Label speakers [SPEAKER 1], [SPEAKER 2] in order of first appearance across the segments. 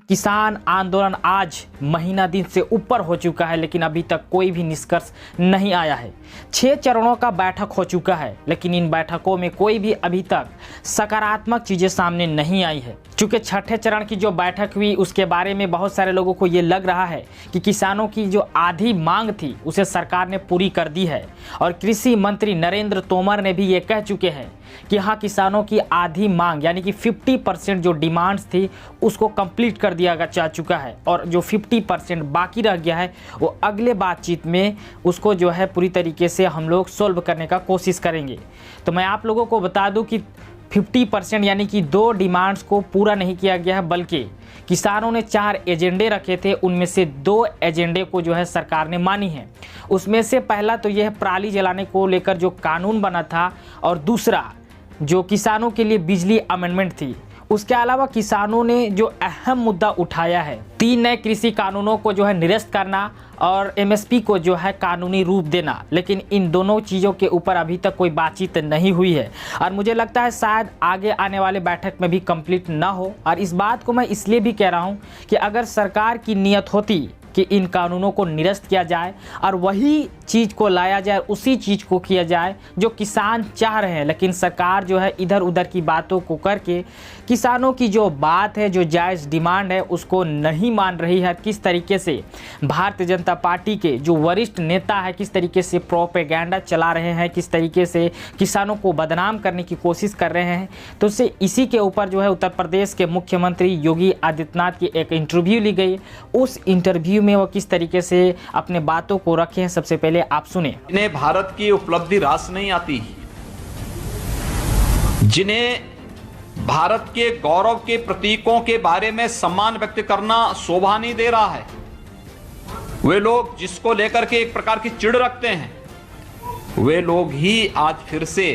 [SPEAKER 1] किसान आंदोलन आज महीना दिन से ऊपर हो चुका है, लेकिन अभी तक कोई भी निष्कर्ष नहीं आया है। 6 चरणों का बैठक हो चुका है, लेकिन इन बैठकों में कोई भी अभी तक सकारात्मक चीज़ें सामने नहीं आई है। चूँकि छठे चरण की जो बैठक हुई उसके बारे में बहुत सारे लोगों को ये लग रहा है कि किसानों की जो आधी मांग थी उसे सरकार ने पूरी कर दी है, और कृषि मंत्री नरेंद्र तोमर ने भी ये कह चुके हैं कि हाँ, किसानों की आधी मांग यानी कि 50% जो डिमांड्स थी उसको कंप्लीट कर दिया जा चुका है, और जो 50% बाकी रह गया है वो अगले बातचीत में उसको जो है पूरी तरीके से हम लोग सोल्व करने का कोशिश करेंगे। तो मैं आप लोगों को बता दूं कि 50% यानी कि 2 डिमांड्स को पूरा नहीं किया गया है, बल्कि किसानों ने 4 एजेंडे रखे थे, उनमें से 2 एजेंडे को जो है सरकार ने मानी है। उसमें से पहला तो यह पराली जलाने को लेकर जो कानून बना था, और दूसरा जो किसानों के लिए बिजली अमेंडमेंट थी। उसके अलावा किसानों ने जो अहम मुद्दा उठाया है 3 नए कृषि कानूनों को जो है निरस्त करना और एमएसपी को जो है कानूनी रूप देना, लेकिन इन दोनों चीज़ों के ऊपर अभी तक कोई बातचीत नहीं हुई है, और मुझे लगता है शायद आगे आने वाले बैठक में भी कंप्लीट ना हो। और इस बात को मैं इसलिए भी कह रहा हूँ कि अगर सरकार की नीयत होती कि इन कानूनों को निरस्त किया जाए और वही चीज़ को लाया जाए, उसी चीज़ को किया जाए जो किसान चाह रहे हैं, लेकिन सरकार जो है इधर उधर की बातों को करके किसानों की जो बात है, जो जायज़ डिमांड है, उसको नहीं मान रही है। किस तरीके से भारतीय जनता पार्टी के जो वरिष्ठ नेता है किस तरीके से प्रोपेगेंडा चला रहे हैं, किस तरीके से किसानों को बदनाम करने की कोशिश कर रहे हैं, तो उससे इसी के ऊपर जो है उत्तर प्रदेश के मुख्यमंत्री योगी आदित्यनाथ की एक इंटरव्यू ली गई। उस इंटरव्यू में वो किस तरीके से अपने बातों को रखे हैं, सबसे पहले आप सुने।
[SPEAKER 2] जिन्हें भारत की उपलब्धि रास नहीं आती, जिन्हें भारत के गौरव के प्रतीकों के बारे में सम्मान व्यक्त करना शोभा नहीं दे रहा है, वे लोग जिसको लेकर के एक प्रकार की चिढ़ रखते हैं, वे लोग ही आज फिर से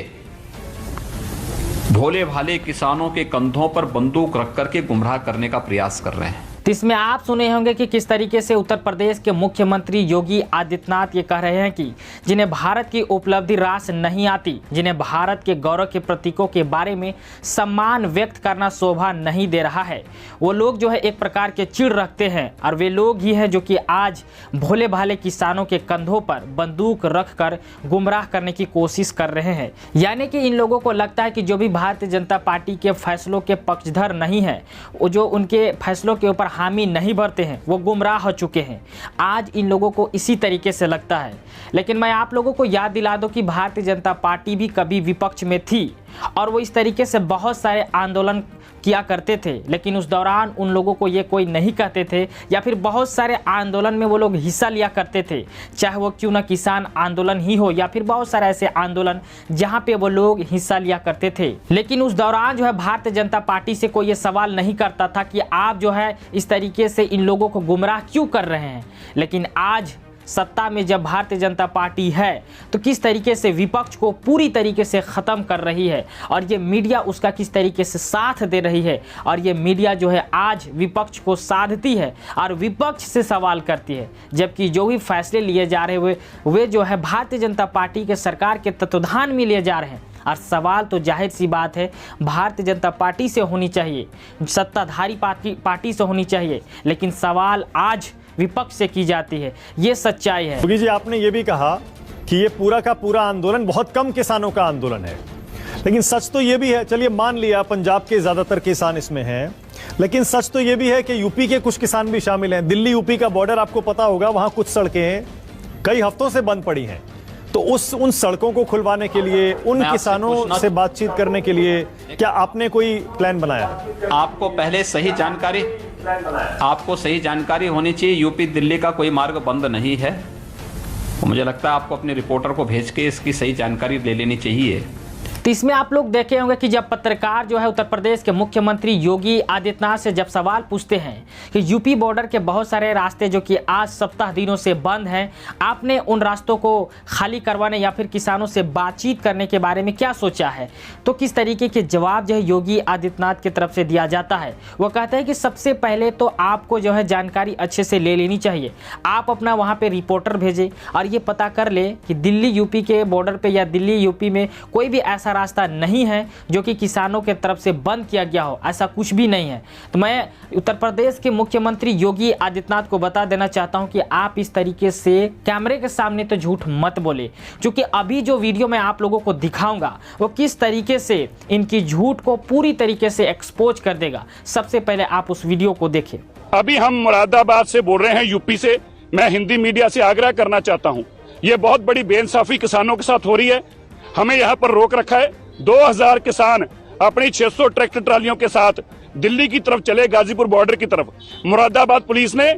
[SPEAKER 2] भोले भाले किसानों के कंधों पर बंदूक रख करके गुमराह करने का प्रयास कर रहे हैं।
[SPEAKER 1] तो इसमें आप सुने होंगे कि किस तरीके से उत्तर प्रदेश के मुख्यमंत्री योगी आदित्यनाथ ये कह रहे हैं कि जिन्हें भारत की उपलब्धि रास नहीं आती, जिन्हें भारत के गौरव के प्रतीकों के बारे में सम्मान व्यक्त करना शोभा नहीं दे रहा है, वो लोग जो है एक प्रकार के चिढ़ रखते हैं, और वे लोग ही हैं जो कि आज भोले भाले किसानों के कंधों पर बंदूक रख कर गुमराह करने की कोशिश कर रहे हैं। यानी कि इन लोगों को लगता है कि जो भी भारतीय जनता पार्टी के फैसलों के पक्षधर नहीं है, वो जो उनके फैसलों के ऊपर हामी नहीं भरते हैं, वो गुमराह हो चुके हैं। आज इन लोगों को इसी तरीके से लगता है। लेकिन मैं आप लोगों को याद दिला दूं कि भारतीय जनता पार्टी भी कभी विपक्ष में थी, और वो इस तरीके से बहुत सारे आंदोलन किया करते थे, लेकिन उस दौरान उन लोगों को ये कोई नहीं कहते थे, या फिर बहुत सारे आंदोलन में वो लोग हिस्सा लिया करते थे, चाहे वो क्यों ना किसान आंदोलन ही हो या फिर बहुत सारे ऐसे आंदोलन जहाँ पे वो लोग हिस्सा लिया करते थे। लेकिन उस दौरान जो है भारतीय जनता पार्टी से कोई ये सवाल नहीं करता था कि आप जो है इस तरीके से इन लोगों को गुमराह क्यों कर रहे हैं। लेकिन आज सत्ता में जब भारतीय जनता पार्टी है तो किस तरीके से विपक्ष को पूरी तरीके से ख़त्म कर रही है, और ये मीडिया उसका किस तरीके से साथ दे रही है, और ये मीडिया जो है आज विपक्ष को साधती है और विपक्ष से सवाल करती है, जबकि जो भी फैसले लिए जा रहे हैं वे जो है भारतीय जनता पार्टी के सरकार के तत्वाधान में लिए जा रहे हैं। और सवाल तो जाहिर सी बात है भारतीय जनता पार्टी से होनी चाहिए, सत्ताधारी पार्टी से होनी चाहिए, लेकिन सवाल आज विपक्ष से की जाती है। ये सच्चाई है।
[SPEAKER 3] योगी जी, आपने ये भी कहा कि ये पूरा का पूरा आंदोलन बहुत कम किसानों का आंदोलन है, लेकिन सच तो ये भी है, चलिए मान लिया पंजाब के ज्यादातर किसान इसमें हैं, लेकिन सच तो ये भी है कि यूपी के कुछ किसान भी शामिल हैं। दिल्ली यूपी का बॉर्डर आपको पता होगा, वहां कुछ सड़कें कई हफ्तों से बंद पड़ी हैं, तो उन सड़कों को खुलवाने के लिए, उन किसानों से बातचीत करने के लिए क्या आपने कोई प्लान बनाया?
[SPEAKER 2] आपको पहले सही जानकारी होनी चाहिए। यूपी दिल्ली का कोई मार्ग बंद नहीं है। मुझे लगता है आपको अपने रिपोर्टर को भेज के इसकी सही जानकारी ले लेनी चाहिए।
[SPEAKER 1] तो इसमें आप लोग देखे होंगे कि जब पत्रकार जो है उत्तर प्रदेश के मुख्यमंत्री योगी आदित्यनाथ से जब सवाल पूछते हैं कि यूपी बॉर्डर के बहुत सारे रास्ते जो कि आज सप्ताह दिनों से बंद हैं, आपने उन रास्तों को खाली करवाने या फिर किसानों से बातचीत करने के बारे में क्या सोचा है, तो किस तरीके के जवाब जो है योगी आदित्यनाथ की तरफ से दिया जाता है। वो कहते हैं कि सबसे पहले तो आपको जो है जानकारी अच्छे से ले लेनी चाहिए। आप अपना वहाँ पर रिपोर्टर भेजें और ये पता कर ले कि दिल्ली यूपी के बॉर्डर पर या दिल्ली यूपी में कोई भी ऐसा ऐसा रास्ता नहीं है जो कि किसानों के तरफ से बंद किया गया हो, ऐसा कुछ भी नहीं है। तो मैं उत्तर प्रदेश के मुख्यमंत्री योगी आदित्यनाथ को बता देना चाहता हूं कि आप इस तरीके से कैमरे के सामने तो झूठ मत बोले, क्योंकि अभी जो वीडियो मैं आप लोगों को दिखाऊंगा वो किस तरीके से इनकी झूठ को पूरी तरीके से एक्सपोज कर देगा। सबसे पहले आप उस वीडियो को देखें।
[SPEAKER 4] अभी हम मुरादाबाद से बोल रहे हैं, यूपी से। मैं हिंदी मीडिया से आग्रह करना चाहता हूं, ये बहुत बड़ी बेइंसाफी किसानों के साथ हो रही है। हमें यहां पर रोक रखा है। 2000 किसान अपनी 600 ट्रैक्टर ट्रालियों के साथ दिल्ली की तरफ चले, गाजीपुर बॉर्डर की तरफ। मुरादाबाद पुलिस ने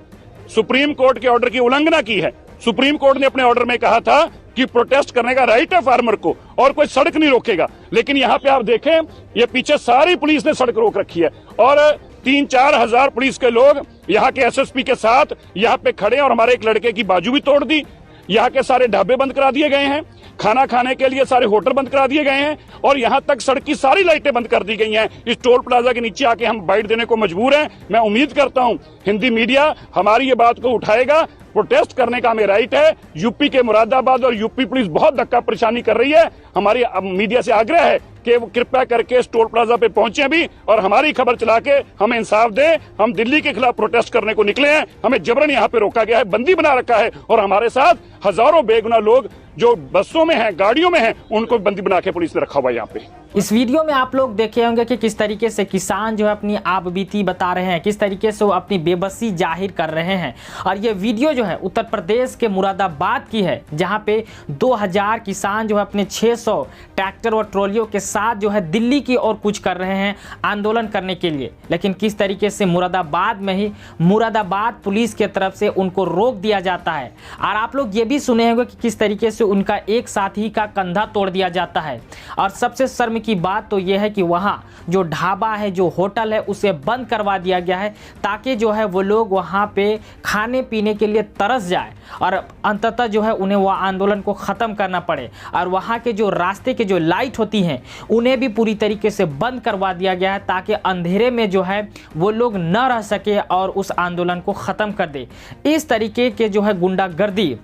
[SPEAKER 4] सुप्रीम कोर्ट के ऑर्डर की उल्लंघना की है। सुप्रीम कोर्ट ने अपने ऑर्डर में कहा था कि प्रोटेस्ट करने का राइट है फार्मर को और कोई सड़क नहीं रोकेगा, लेकिन यहाँ पे आप देखें, ये पीछे सारी पुलिस ने सड़क रोक रखी है और 3-4 हजार पुलिस के लोग यहाँ के एसएसपी के साथ यहाँ पे खड़े और हमारे एक लड़के की बाजू भी तोड़ दी। यहाँ के सारे ढाबे बंद करा दिए गए हैं, खाना खाने के लिए सारे होटल बंद करा दिए गए हैं और यहाँ तक सड़क की सारी लाइटें बंद कर दी गई हैं। इस टोल प्लाजा के नीचे आके हम बाइट देने को मजबूर हैं। मैं उम्मीद करता हूँ हिंदी मीडिया हमारी ये बात को उठाएगा। प्रोटेस्ट करने का हमें राइट है। यूपी के मुरादाबाद और यूपी पुलिस बहुत धक्का परेशानी कर रही है। हमारी मीडिया से आग्रह है कि वो कृपया करके इस टोल प्लाजा पे पहुंचे भी और हमारी खबर चला के हमें इंसाफ दे। हम दिल्ली के खिलाफ प्रोटेस्ट करने को निकले हैं, हमें जबरन यहाँ पे रोका गया है, बंदी बना रखा है और हमारे साथ हजारों बेगुनाह लोग जो बसों में हैं, गाड़ियों में हैं, उनको बंदी बना के पुलिस ने रखा हुआ है यहाँ पे।
[SPEAKER 1] इस वीडियो में आप लोग देखे होंगे कि किस तरीके से किसान जो है अपनी आप बीती बता रहे हैं, किस तरीके से वो अपनी बेबसी जाहिर कर रहे हैं। और ये वीडियो जो है उत्तर प्रदेश के मुरादाबाद की है, जहाँ पे 2000 किसान जो है अपने 600 ट्रैक्टर और ट्रॉलियों के साथ जो है दिल्ली की ओर कुछ कर रहे हैं आंदोलन करने के लिए। लेकिन किस तरीके से मुरादाबाद में ही मुरादाबाद पुलिस के तरफ से उनको रोक दिया जाता है। और आप लोग ये भी सुने होंगे कि किस तरीके से उनका एक साथी का कंधा तोड़ दिया जाता है। और सबसे शर्म की बात तो यह है कि वहाँ जो ढाबा है, जो होटल है, उसे बंद करवा दिया गया है ताकि जो है वो लोग वहाँ पे खाने पीने के लिए तरस जाए और अंततः जो है उन्हें वह आंदोलन को ख़त्म करना पड़े। और वहाँ के जो रास्ते के जो लाइट होती हैं उन्हें भी पूरी तरीके से बंद करवा दिया गया है ताकि अंधेरे में जो है वो लोग न रह सके और उस आंदोलन को ख़त्म कर दे। इस तरीके के जो है गुंडागर्दी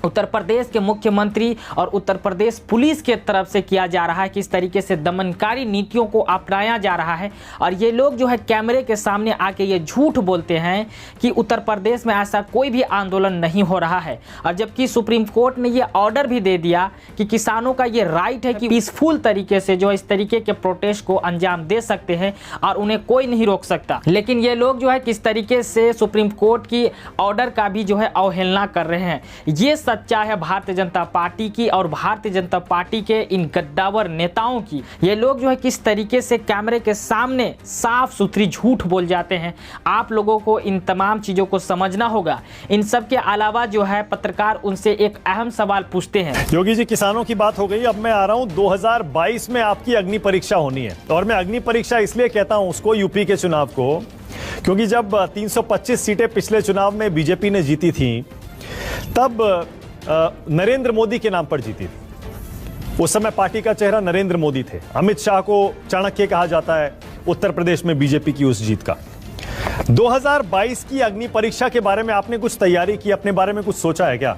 [SPEAKER 1] उत्तर प्रदेश के मुख्यमंत्री और उत्तर प्रदेश पुलिस के तरफ से किया जा रहा है। किस तरीके से दमनकारी नीतियों को अपनाया जा रहा है। और ये लोग जो है कैमरे के सामने आके ये झूठ बोलते हैं कि उत्तर प्रदेश में ऐसा कोई भी आंदोलन नहीं हो रहा है। और जबकि सुप्रीम कोर्ट ने ये ऑर्डर भी दे दिया कि किसानों का ये राइट है कि पीसफुल तरीके से जो इस तरीके के प्रोटेस्ट को अंजाम दे सकते हैं और उन्हें कोई नहीं रोक सकता। लेकिन ये लोग जो है किस तरीके से सुप्रीम कोर्ट की ऑर्डर का भी जो है अवहेलना कर रहे हैं। ये सच्चा है भारतीय जनता पार्टी की और भारतीय जनता पार्टी के इन गद्दावर नेताओं की। ये लोग जो है किस तरीके से कैमरे के सामने साफ सुथरी झूठ बोल जाते हैं। आप लोगों को इन तमाम चीज़ों को समझना होगा। इन सब के अलावा जो है पत्रकार उनसे एक अहम सवाल पूछते हैं।
[SPEAKER 3] योगी जी, किसानों की बात हो गई, अब मैं आ रहा हूं 2022 में आपकी अग्नि परीक्षा होनी है। और मैं अग्नि परीक्षा इसलिए कहता हूं उसको, यूपी के चुनाव को, क्योंकि जब 325 सीटें पिछले चुनाव में बीजेपी ने जीती थी तब नरेंद्र मोदी के नाम पर जीती थी। उस समय पार्टी का चेहरा नरेंद्र मोदी थे। अमित शाह को चाणक्य कहा जाता है उत्तर प्रदेश में बीजेपी की उस जीत का। 2022 की अग्नि परीक्षा के बारे में आपने कुछ तैयारी की, अपने बारे में कुछ सोचा है क्या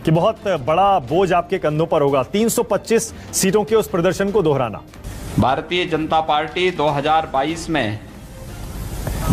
[SPEAKER 3] कि बहुत बड़ा बोझ आपके कंधों पर होगा 325 सीटों के उस प्रदर्शन को दोहराना?
[SPEAKER 2] भारतीय जनता पार्टी 2022 में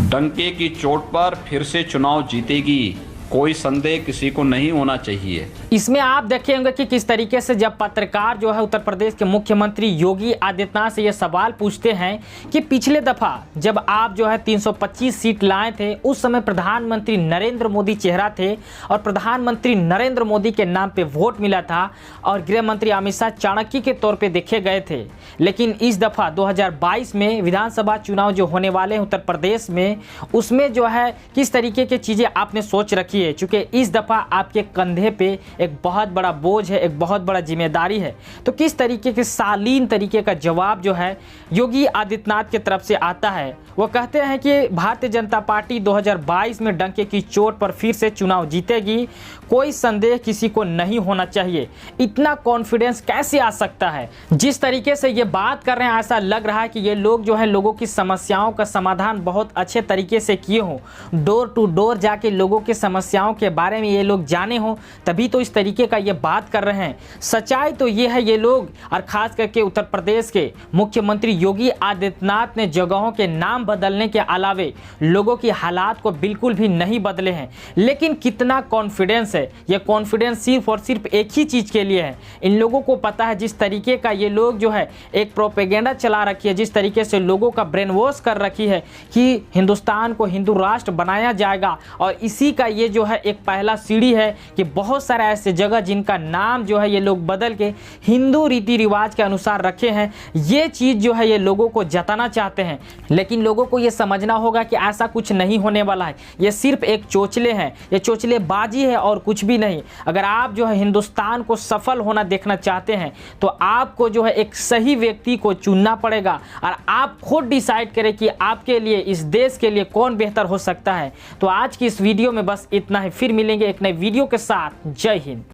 [SPEAKER 2] डंके की चोट पर फिर से चुनाव जीतेगी, कोई संदेह किसी को नहीं होना चाहिए।
[SPEAKER 1] इसमें आप देखेंगे कि किस तरीके से जब पत्रकार जो है उत्तर प्रदेश के मुख्यमंत्री योगी आदित्यनाथ से ये सवाल पूछते हैं कि पिछले दफा जब आप जो है 325 सीट लाए थे उस समय प्रधानमंत्री नरेंद्र मोदी चेहरा थे और प्रधानमंत्री नरेंद्र मोदी के नाम पे वोट मिला था और गृह मंत्री अमित शाह चाणक्य के तौर पे देखे गए थे। लेकिन इस दफा 2022 में विधानसभा चुनाव जो होने वाले हैं उत्तर प्रदेश में, उसमें जो है किस तरीके की चीज़ें आपने सोच रखी है, क्योंकि इस दफा आपके कंधे पे एक बहुत बड़ा बोझ है, एक बहुत बड़ा जिम्मेदारी है। तो किस तरीके के शालीन तरीके का जवाब जो है योगी आदित्यनाथ की तरफ से आता है। वो कहते हैं कि भारतीय जनता पार्टी 2022 में डंके की चोट पर फिर से चुनाव जीतेगी, कोई संदेह किसी को नहीं होना चाहिए। इतना कॉन्फिडेंस कैसे आ सकता है? जिस तरीके से ये बात कर रहे हैं ऐसा लग रहा है कि ये लोग जो है लोगों की समस्याओं का समाधान बहुत अच्छे तरीके से किए हों, डोर टू डोर जाके लोगों की समस्या समस्याओं के बारे में ये लोग जाने हो तभी तो इस तरीके का ये बात कर रहे हैं। सच्चाई तो ये है, ये लोग और खास करके उत्तर प्रदेश के मुख्यमंत्री योगी आदित्यनाथ ने जगहों के नाम बदलने के अलावे लोगों की हालात को बिल्कुल भी नहीं बदले हैं। लेकिन कितना कॉन्फिडेंस है, ये कॉन्फिडेंस सिर्फ और सिर्फ एक ही चीज़ के लिए है। इन लोगों को पता है जिस तरीके का ये लोग जो है एक प्रोपेगेंडा चला रखी है, जिस तरीके से लोगों का ब्रेन वॉश कर रखी है कि हिंदुस्तान को हिंदू राष्ट्र बनाया जाएगा, और इसी का ये जो है एक पहला सीढ़ी है कि बहुत सारे ऐसे जगह जिनका नाम जो है ये लोग बदल के हिंदू रीति रिवाज के अनुसार रखे हैं। ये चीज़ जो है ये लोगों को जताना चाहते हैं, लेकिन लोगों को ये समझना होगा कि ऐसा कुछ नहीं होने वाला है। ये सिर्फ एक चोचले हैं, ये चोचलेबाजी है और कुछ भी नहीं। अगर आप जो है हिंदुस्तान को सफल होना देखना चाहते हैं तो आपको जो है एक सही व्यक्ति को चुनना पड़ेगा, और आप खुद डिसाइड करें कि आपके लिए, इस देश के लिए कौन बेहतर हो सकता है। तो आज की इस वीडियो में बस इतना ही, फिर मिलेंगे एक नए वीडियो के साथ। जय हिंद।